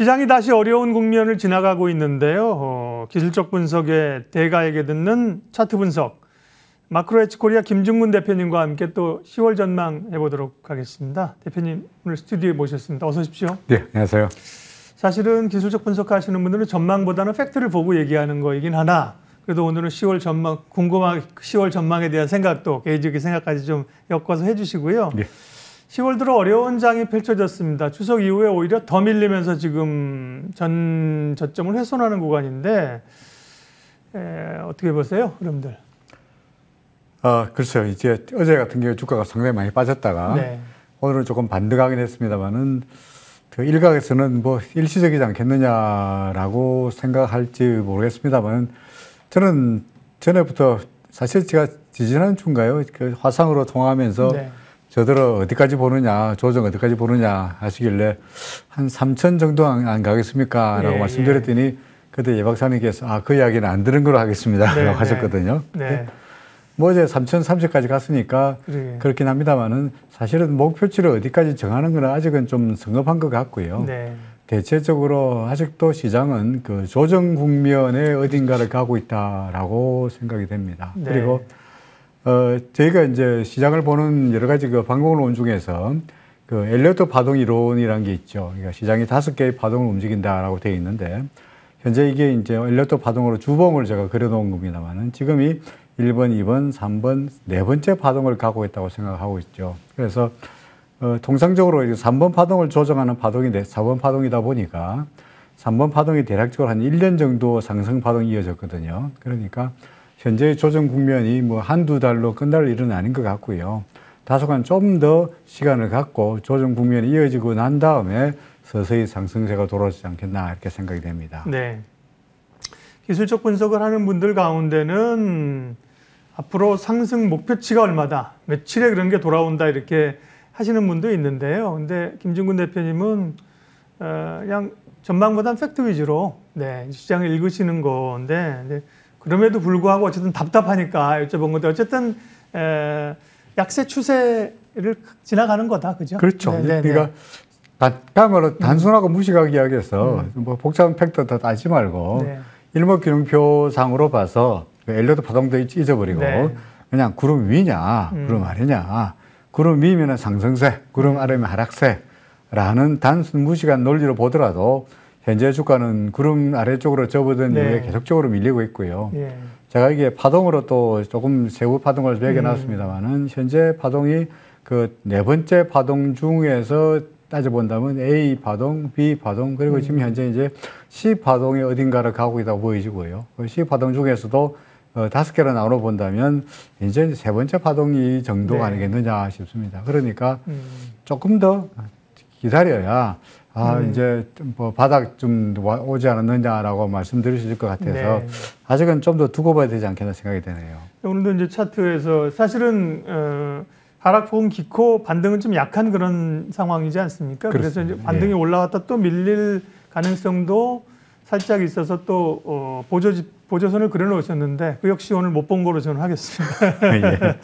시장이 다시 어려운 국면을 지나가고 있는데요. 기술적 분석의 대가에게 듣는 차트 분석. 마크로에치코리아 김중근 대표님과 함께 또 10월 전망 해보도록 하겠습니다. 대표님 오늘 스튜디오에 모셨습니다. 어서 오십시오. 네, 안녕하세요. 사실은 기술적 분석하시는 분들은 전망보다는 팩트를 보고 얘기하는 거이긴 하나 그래도 오늘은 10월 전망, 궁금한 10월 전망에 대한 생각도 개인적인 생각까지 좀 엮어서 해주시고요. 네. 10월 들어 어려운 장이 펼쳐졌습니다. 추석 이후에 오히려 더 밀리면서 지금 전 저점을 훼손하는 구간인데 어떻게 보세요, 여러분들? 글쎄요. 이제 어제 같은 경우에 주가가 상당히 많이 빠졌다가 네. 오늘은 조금 반등하긴 했습니다만은 그 일각에서는 뭐 일시적이지 않겠느냐라고 생각할지 모르겠습니다만 저는 전에부터 사실 제가 지지난 주인가요? 그 화상으로 통화하면서 네. 저들은 어디까지 보느냐, 조정 어디까지 보느냐 하시길래 한 3천 정도 안 가겠습니까? 라고 말씀드렸더니 그때 예 박사님께서 그 이야기는 안 들은 걸로 하겠습니다. 라고 하셨거든요. 네. 뭐 이제 3,030까지 갔으니까 그렇긴 합니다만은 사실은 목표치를 어디까지 정하는 건 아직은 좀 성급한 것 같고요. 네. 대체적으로 아직도 시장은 그 조정 국면에 어딘가를 가고 있다라고 생각이 됩니다. 네. 그리고 저희가 이제 시장을 보는 여러 가지 그 방법론 중에서 그 엘리어트 파동 이론이라는 게 있죠. 그러니까 시장이 5개의 파동을 움직인다라고 되어 있는데 현재 이게 이제 엘리어트 파동으로 주봉을 제가 그려놓은 겁니다만은 지금이 1번, 2번, 3번, 네 번째 파동을 가고 있다고 생각하고 있죠. 그래서 통상적으로 3번 파동을 조정하는 파동이 4번 파동이다 보니까 3번 파동이 대략적으로 한 1년 정도 상승 파동이 이어졌거든요. 그러니까 현재의 조정 국면이 뭐 한두 달로 끝날 일은 아닌 것 같고요. 다소간 좀 더 시간을 갖고 조정 국면이 이어지고 난 다음에 서서히 상승세가 돌아오지 않겠나 이렇게 생각이 됩니다. 네. 기술적 분석을 하는 분들 가운데는 앞으로 상승 목표치가 얼마다, 며칠에 그런 게 돌아온다 이렇게 하시는 분도 있는데요. 근데 김중근 대표님은 그냥 전망보다는 팩트 위주로 네, 시장을 읽으시는 건데 그럼에도 불구하고 어쨌든 답답하니까 여쭤본 건데 어쨌든 약세 추세를 지나가는 거다, 그죠? 그렇죠. 그러니까 그야말로 단순하고 무식하게 이야기해서 뭐 복잡한 팩트 다 따지 말고 일목균형표상으로 봐서 엘리어트 파동도 잊어버리고 그냥 구름 위냐, 구름 아래냐, 구름 위면은 상승세, 구름 아래면 하락세라는 단순 무식한 논리로 보더라도 현재 주가는 구름 아래쪽으로 접어든 이후에 계속적으로 밀리고 있고요. 제가 이게 파동으로 또 조금 세부 파동을 매겨놨습니다만은 현재 파동이 그 네 번째 파동 중에서 따져본다면 A 파동, B 파동, 그리고 지금 현재 이제 C 파동이 어딘가를 가고 있다고 보여지고요. C 파동 중에서도 5개로 나눠 본다면 이제 세 번째 파동이 정도가 아니겠느냐 싶습니다. 그러니까 조금 더 기다려야 이제 뭐 바닥 좀 오지 않았느냐라고 말씀드릴 수 있을 것 같아서 아직은 좀 더 두고 봐야 되지 않겠나 생각이 되네요. 오늘도 이제 차트에서 사실은 하락폭은 깊고 반등은 좀 약한 그런 상황이지 않습니까? 그렇습니다. 그래서 이제 반등이 올라왔다 또 밀릴 가능성도 살짝 있어서 또 보조선을 그려놓으셨는데 그 역시 오늘 못 본 거로 저는 하겠습니다.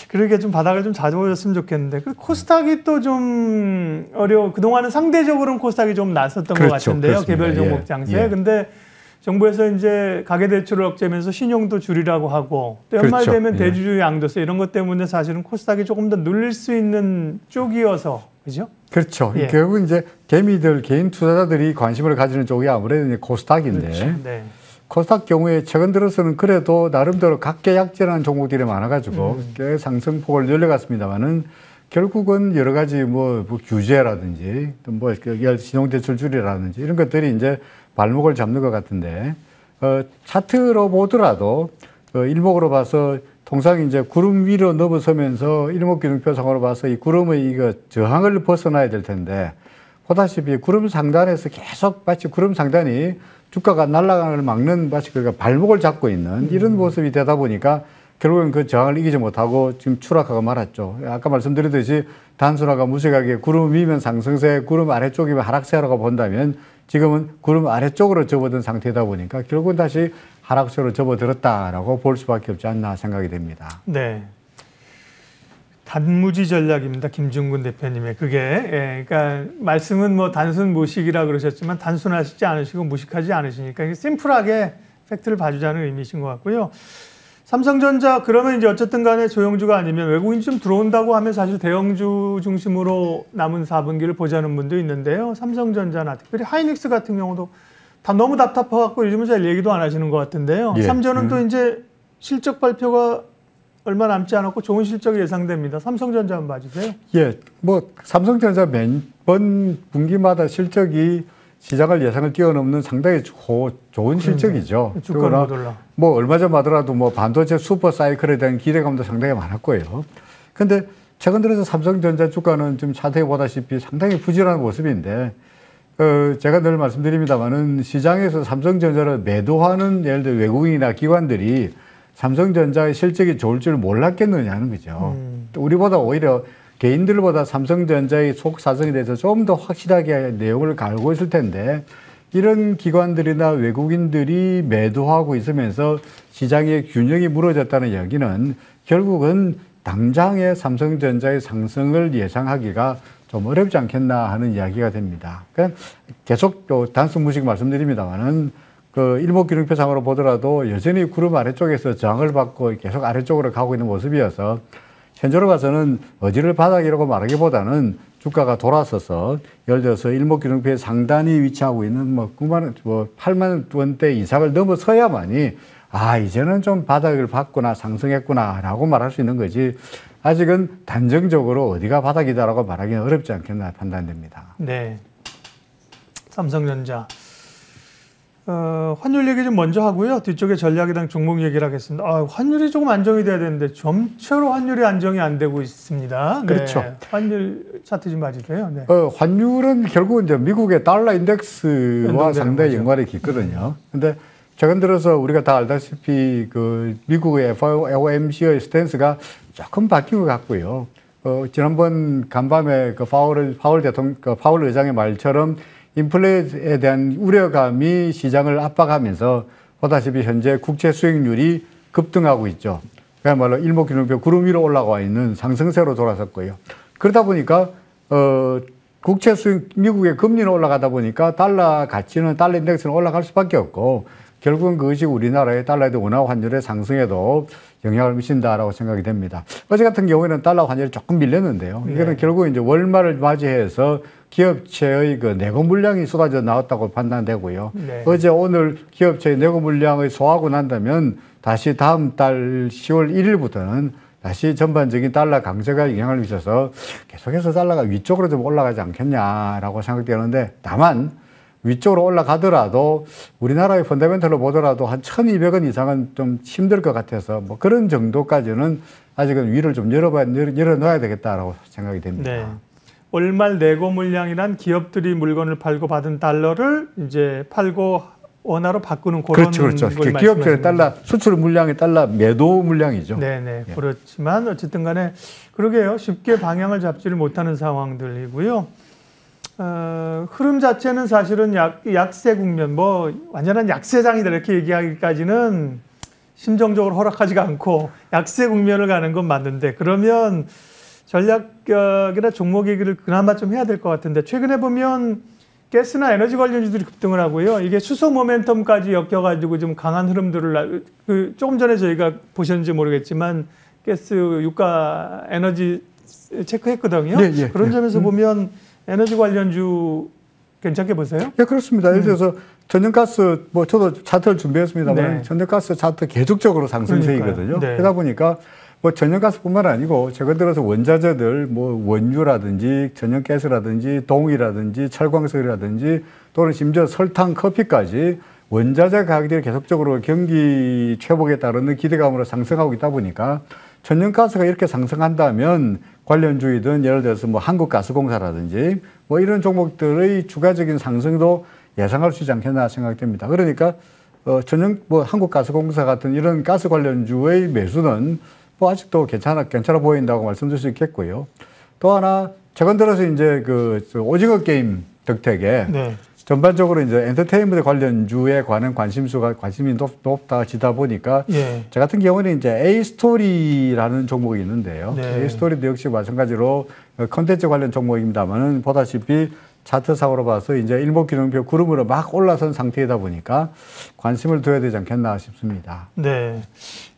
그러게 좀 바닥을 좀 자주 보셨으면 좋겠는데 코스닥이 또 좀 그동안은 상대적으로는 코스닥이 좀 났었던 것 같은데요. 그렇습니다. 개별 종목 장세. 근데 정부에서 이제 가계대출을 억제하면서 신용도 줄이라고 하고 또 연말 되면 대주주 양도세 이런 것 때문에 사실은 코스닥이 조금 더 눌릴 수 있는 쪽이어서 그죠? 그렇죠. 결국 이제 개미들, 개인 투자자들이 관심을 가지는 쪽이 아무래도 이제 코스닥인데 코스닥 경우에 최근 들어서는 그래도 나름대로 각계약진한 종목들이 많아가지고 꽤 상승폭을 늘려갔습니다만은 결국은 여러 가지 뭐 규제라든지 또 뭐 신용대출 줄이라든지 이런 것들이 이제 발목을 잡는 것 같은데 차트로 보더라도 일목으로 봐서 통상 이제 구름 위로 넘어서면서 일목균형표상으로 봐서 이 구름의 저항을 벗어나야 될 텐데 보다시피 구름 상단에서 계속 마치 구름 상단이 주가가 날아가는 걸 막는 마치 그러니까 발목을 잡고 있는 이런 모습이 되다 보니까 결국은 그 저항을 이기지 못하고 지금 추락하고 말았죠. 아까 말씀드렸듯이 단순하고 무식하게 구름 위면 상승세, 구름 아래쪽이면 하락세라고 본다면 지금은 구름 아래쪽으로 접어든 상태다 보니까 결국은 다시 하락세로 접어들었다라고 볼 수밖에 없지 않나 생각이 됩니다. 네. 단무지 전략입니다. 김중근 대표님의 그게 그러니까 말씀은 뭐 단순 무식이라 그러셨지만 단순하시지 않으시고 무식하지 않으시니까 심플하게 팩트를 봐주자는 의미이신 것 같고요. 삼성전자 그러면 이제 어쨌든 간에 조영주가 아니면 외국인이 좀 들어온다고 하면 사실 대형주 중심으로 남은 4분기를 보자는 분도 있는데요. 삼성전자나 특별히 하이닉스 같은 경우도 다 너무 답답해갖고 요즘은 잘 얘기도 안 하시는 것 같은데요. 예. 삼전은 또 이제 실적 발표가 얼마 남지 않았고 좋은 실적이 예상됩니다. 삼성전자 한번 봐주세요. 예, 뭐 삼성전자 매번 분기마다 실적이 시장을 예상을 뛰어넘는 상당히 좋은 실적이죠. 주가는 못 올라. 뭐 얼마 전 하더라도 뭐 반도체 슈퍼 사이클에 대한 기대감도 상당히 많았고요. 근데 최근 들어서 삼성전자 주가는 좀 차트에 보다시피 상당히 부진한 모습인데 제가 늘 말씀드립니다만은 시장에서 삼성전자를 매도하는 예를 들어 외국인이나 기관들이 삼성전자의 실적이 좋을 줄 몰랐겠느냐는 거죠. 우리보다 오히려 개인들보다 삼성전자의 속 사정에 대해서 좀 더 확실하게 내용을 알고 있을 텐데 이런 기관들이나 외국인들이 매도하고 있으면서 시장의 균형이 무너졌다는 이야기는 결국은 당장의 삼성전자의 상승을 예상하기가 좀 어렵지 않겠나 하는 이야기가 됩니다. 그냥 계속 또 단순 무식 말씀드립니다만은 그 일목균형표상으로 보더라도 여전히 구름 아래쪽에서 저항을 받고 계속 아래쪽으로 가고 있는 모습이어서 현재로 봐서는 어지를 바닥이라고 말하기보다는 주가가 돌아서서 예를 들어서 일목균형표의 상단이 위치하고 있는 뭐 8만 원대 이상을 넘어서야만이 이제는 좀 바닥을 받거나 상승했구나라고 말할 수 있는 거지 아직은 단정적으로 어디가 바닥이다라고 말하기는 어렵지 않겠나 판단됩니다. 네. 삼성전자. 환율 얘기 좀 먼저 하고요. 뒤쪽에 전략이랑 종목 얘기를 하겠습니다. 환율이 조금 안정이 돼야 되는데 점차로 환율이 안정이 안 되고 있습니다. 그렇죠. 네. 환율 차트 좀 봐주세요. 네. 환율은 결국 이제 미국의 달러 인덱스와 상당히 연관이 깊거든요. 근데 최근 들어서 우리가 다 알다시피 그 미국의 FOMC의 스탠스가 조금 바뀐 것 같고요. 지난번 간밤에 그 파월 의장의 말처럼 인플레에 대한 우려감이 시장을 압박하면서 보다시피 현재 국채 수익률이 급등하고 있죠. 그야말로 일목균형표 구름 위로 올라와 있는 상승세로 돌아섰고요. 그러다 보니까 국채 수익 미국의 금리는 올라가다 보니까 달러 가치는 달러 인덱스는 올라갈 수밖에 없고 결국은 그것이 우리나라의 달러의 원화 환율의 상승에도 영향을 미친다라고 생각이 됩니다. 어제 같은 경우에는 달러 환율이 조금 밀렸는데요. 이거는 결국 이제 월말을 맞이해서 기업체의 그 내고 물량이 쏟아져 나왔다고 판단되고요. 네. 어제 오늘 기업체의 내고 물량을 소화하고 난다면 다시 다음 달 10월 1일부터는 다시 전반적인 달러 강세가 영향을 미쳐서 계속해서 달러가 위쪽으로 좀 올라가지 않겠냐라고 생각되는데 다만 위쪽으로 올라가더라도 우리나라의 펀더멘털로 보더라도 한 1,200원 이상은 좀 힘들 것 같아서 뭐 그런 정도까지는 아직은 위를 좀 열어놔야 되겠다라고 생각이 됩니다. 네. 월말 내고 물량이란 기업들이 물건을 팔고 받은 달러를 이제 팔고 원화로 바꾸는 그런 그렇죠. 기업체의 달러 수출 물량의 달러 매도 물량이죠. 네네. 예. 그렇지만 어쨌든 간에 그러게요. 쉽게 방향을 잡지를 못하는 상황들이고요. 흐름 자체는 사실은 약세 국면, 뭐 완전한 약세장이다 이렇게 얘기하기까지는 심정적으로 허락하지가 않고 약세 국면을 가는 건 맞는데 그러면 전략이나 종목 얘기를 그나마 좀 해야 될 것 같은데 최근에 보면 가스나 에너지 관련주들이 급등을 하고요. 이게 수소 모멘텀까지 엮여가지고 좀 강한 흐름들을 조금 전에 저희가 보셨는지 모르겠지만 가스 유가 에너지 체크했거든요. 그런 점에서 보면 에너지 관련주 괜찮게 보세요? 네, 그렇습니다. 예를 들어서 천연가스, 뭐 저도 차트를 준비했습니다만 천연가스 차트 계속적으로 상승세이거든요. 그러다 보니까 뭐 천연가스뿐만 아니고 최근 들어서 원자재들 뭐 원유라든지 천연가스라든지 동이라든지 철광석이라든지 또는 심지어 설탕, 커피까지 원자재 가격들이 계속적으로 경기 회복에 따르는 기대감으로 상승하고 있다 보니까 천연가스가 이렇게 상승한다면 관련주이든 예를 들어서 뭐 한국가스공사라든지 뭐 이런 종목들의 추가적인 상승도 예상할 수 있지 않겠나 생각됩니다. 그러니까 한국가스공사 같은 이런 가스 관련주의 매수는 뭐 아직도 괜찮아 보인다고 말씀드릴 수 있겠고요. 또 하나 최근 들어서 이제 그 오징어 게임 덕택에 전반적으로 이제 엔터테인먼트 관련주에 관한 관심이 높아지다 보니까 예. 저 같은 경우는 이제 A-스토리라는 종목이 있는데요. 네. A-스토리도 역시 마찬가지로 컨텐츠 관련 종목입니다만은 보다시피 차트상으로 봐서 이제 일목균형표 구름으로 막 올라선 상태이다 보니까 관심을 둬야 되지 않겠나 싶습니다. 네.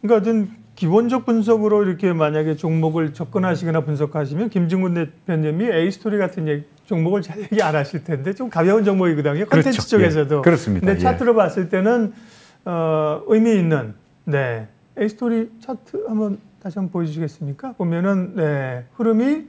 그러니까 어떤 기본적 분석으로 이렇게 만약에 종목을 접근하시거나 분석하시면 김진군 대표님이 A-스토리 같은 종목을 잘 얘기 안 하실 텐데 좀 가벼운 종목이거든요. 컨텐츠 그렇죠. 쪽에서도. 예. 그렇습니다. 근데 차트로 봤을 때는 의미 있는 네. A-스토리 차트 한번 다시 한번 보여주시겠습니까? 보면은 네. 흐름이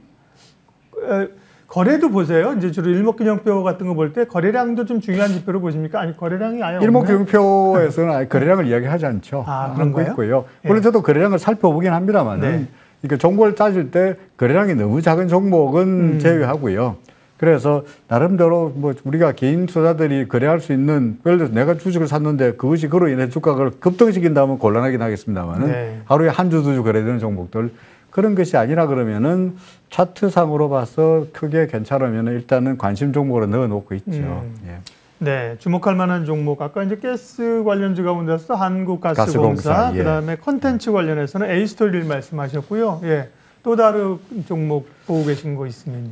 거래도 보세요. 이제 주로 일목균형표 같은 거 볼 때 거래량도 좀 중요한 지표로 보십니까? 아니 거래량이 아예 없나요? 일목균형표에서는 거래량을 이야기하지 않죠. 아, 그런가요? 있고요. 예. 물론 저도 거래량을 살펴보긴 합니다만은 네. 이렇게 종목을 따질 때 거래량이 너무 작은 종목은 제외하고요. 그래서 나름대로 뭐 우리가 개인 투자자들이 거래할 수 있는, 예를 들어서 내가 주식을 샀는데 그것이 그로 인해 주가가 급등시킨다면 곤란하긴 하겠습니다만은 네. 하루에 한주 두 주 거래되는 종목들, 그런 것이 아니라 그러면은 차트상으로 봐서 크게 괜찮으면 일단은 관심 종목으로 넣어놓고 있죠. 예. 네, 주목할 만한 종목. 아까 이제 가스 관련주 가운데서 한국가스공사, 예. 그다음에 컨텐츠 관련해서는 A-스토리를 말씀하셨고요. 예. 또 다른 종목 보고 계신 거 있으면.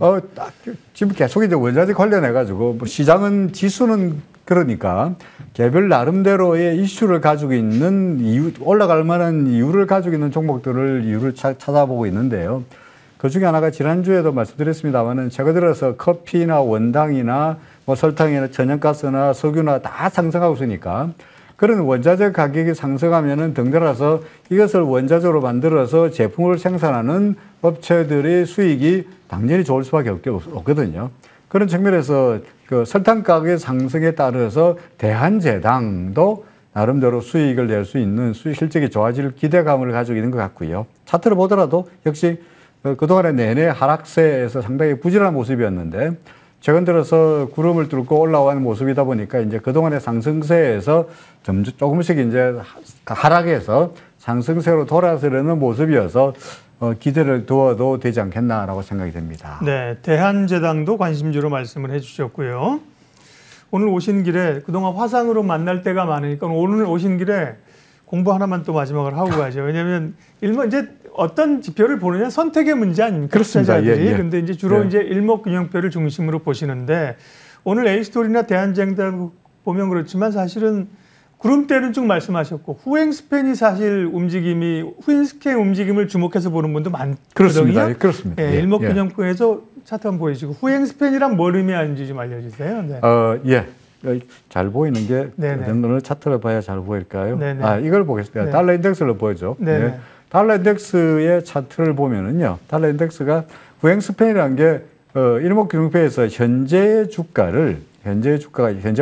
지금 계속 이제 원자재 관련해가지고 뭐 시장은 지수는 그러니까 개별 나름대로의 이슈를 가지고 있는 이유, 올라갈 만한 이유를 가지고 있는 이유를 찾아보고 있는데요. 그 중에 하나가 지난주에도 말씀드렸습니다만은 최근 들어서 커피나 원당이나 뭐 설탕이나 천연가스나 석유나 다 상승하고 있으니까 그런 원자재 가격이 상승하면은 덩달아서 이것을 원자재로 만들어서 제품을 생산하는 업체들의 수익이 당연히 좋을 수밖에 없거든요. 그런 측면에서 그 설탕 가격의 상승에 따라서 대한제당도 나름대로 수익을 낼 수 있는 수익 실적이 좋아질 기대감을 가지고 있는 것 같고요. 차트를 보더라도 역시 그동안에 내내 하락세에서 상당히 부진한 모습이었는데 최근 들어서 구름을 뚫고 올라오는 모습이다 보니까 이제 그동안의 상승세에서 조금씩 이제 하락해서 상승세로 돌아서려는 모습이어서 기대를 두어도 되지 않겠나라고 생각이 됩니다. 네, 대한제당도 관심주로 말씀을 해주셨고요. 오늘 오신 길에 그동안 화상으로 만날 때가 많으니까 오늘 오신 길에 공부 하나만 또 마지막으로 하고 가죠. 왜냐하면 이제 어떤 지표를 보느냐 선택의 문제 아닙니까? 그렇습니다. 투자자들이. 예. 근데 이제 주로 예. 이제 일목균형표를 중심으로 보시는데 오늘 A-스토리나 대한제당 보면 그렇지만 사실은 구름대는 쭉 말씀하셨고 후행 스팬이 사실 후행 스캔 움직임을 주목해서 보는 분도 많거든요. 그렇습니다. 그렇습니다. 예, 일목균형표에서 차트 한번 보여주시고 후행 스팬이란 뭘 의미하는지 좀 알려주세요. 네. 예. 잘 보이는 게 어느 차트를 봐야 잘 보일까요? 네네. 이걸 보겠습니다. 네. 달러 인덱스를 보죠. 네. 달러 인덱스의 차트를 보면은요. 달러 인덱스가 후행 스팬이라는 게 일목균형표에서 현재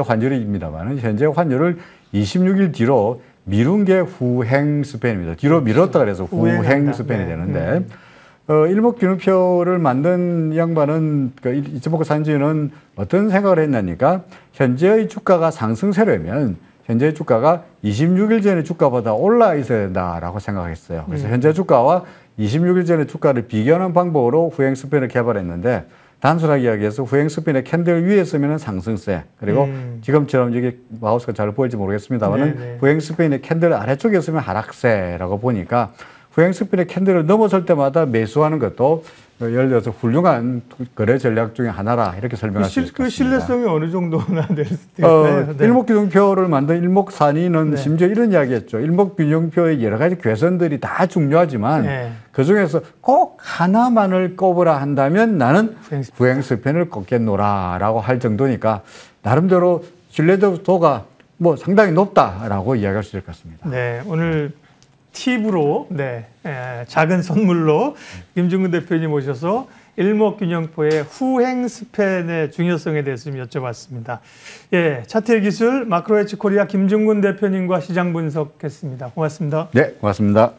환율입니다만 현재 환율을 26일 뒤로 미룬 게 후행 스팬입니다. 뒤로 미뤘다 그래서 후행 스팬이 되는데 일목균형표를 만든 양반은 이츠모토 산지는 어떤 생각을 했냐니까 현재의 주가가 상승세라면 현재 주가가 26일 전의 주가보다 올라 있어야 된다라고 생각했어요. 그래서 현재 주가와 26일 전의 주가를 비교하는 방법으로 후행 스팬을 개발했는데 단순하게 이야기해서 후행 스핀의 캔들 위에 쓰면 상승세, 그리고 지금처럼 이게 마우스가 잘 보일지 모르겠습니다만은 후행 스핀의 캔들 아래쪽에 쓰면 하락세라고 보니까 후행 스핀의 캔들을 넘어설 때마다 매수하는 것도 예를 들어서 훌륭한 거래 전략 중에 하나라 이렇게 설명할 수 있을 것 같습니다. 그 신뢰성이 어느 정도나 될 수 있을까요? 일목균형표를 만든 일목산인은 심지어 이런 이야기했죠. 일목균형표의 여러 가지 괴선들이 다 중요하지만 그중에서 꼭 하나만을 꼽으라 한다면 나는 후행 스팬을 꼽겠노라라고 할 정도니까 나름대로 신뢰도가 뭐 상당히 높다라고 이야기할 수 있을 것 같습니다. 네, 오늘 팁으로 작은 선물로 김진군 대표님 오셔서 일목균형표의 후행 스팬의 중요성에 대해서 좀 여쭤봤습니다. 예, 차트의 기술 마크로헤지 코리아 김진군 대표님과 시장 분석했습니다. 고맙습니다. 네, 고맙습니다.